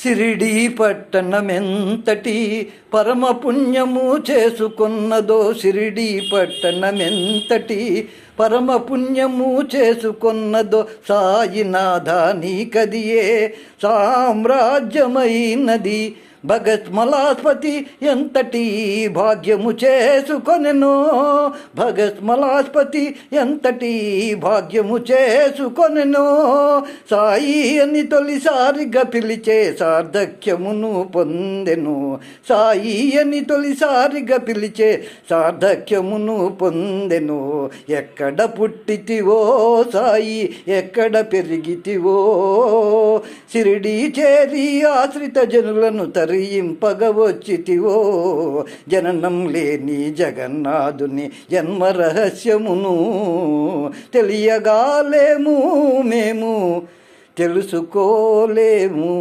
సిరిడి పట్టణమెంతటి పరమ పుణ్యము చేసుకున్నదో, సిరిడి పట్టణమెంతటి పరమ పుణ్యము చేసుకున్నదో, సాయినాథ నీకదియే సామ్రాజ్యమైనది. భగత్మలాస్పతి ఎంతటి భాగ్యము చేసుకొనెనో, భగత్మలాస్పతి ఎంతటి భాగ్యము చేసుకొనెనో. సాయి అని తొలిసారిగా పిలిచే సార్థక్యమును పొందెను, సాయి అని తొలిసారిగా పిలిచే సార్థక్యమును పొందెను. ఎక్కడ పుట్టితివో సాయి, ఎక్కడ పెరిగితివో, షిరిడి చేరి ఆశ్రిత జనులను తరింపగ వచ్చితివో. జననం లేని జగన్నాథుని జన్మ రహస్యమును తెలియగాలేము మేము, తెలుసుకోలేము.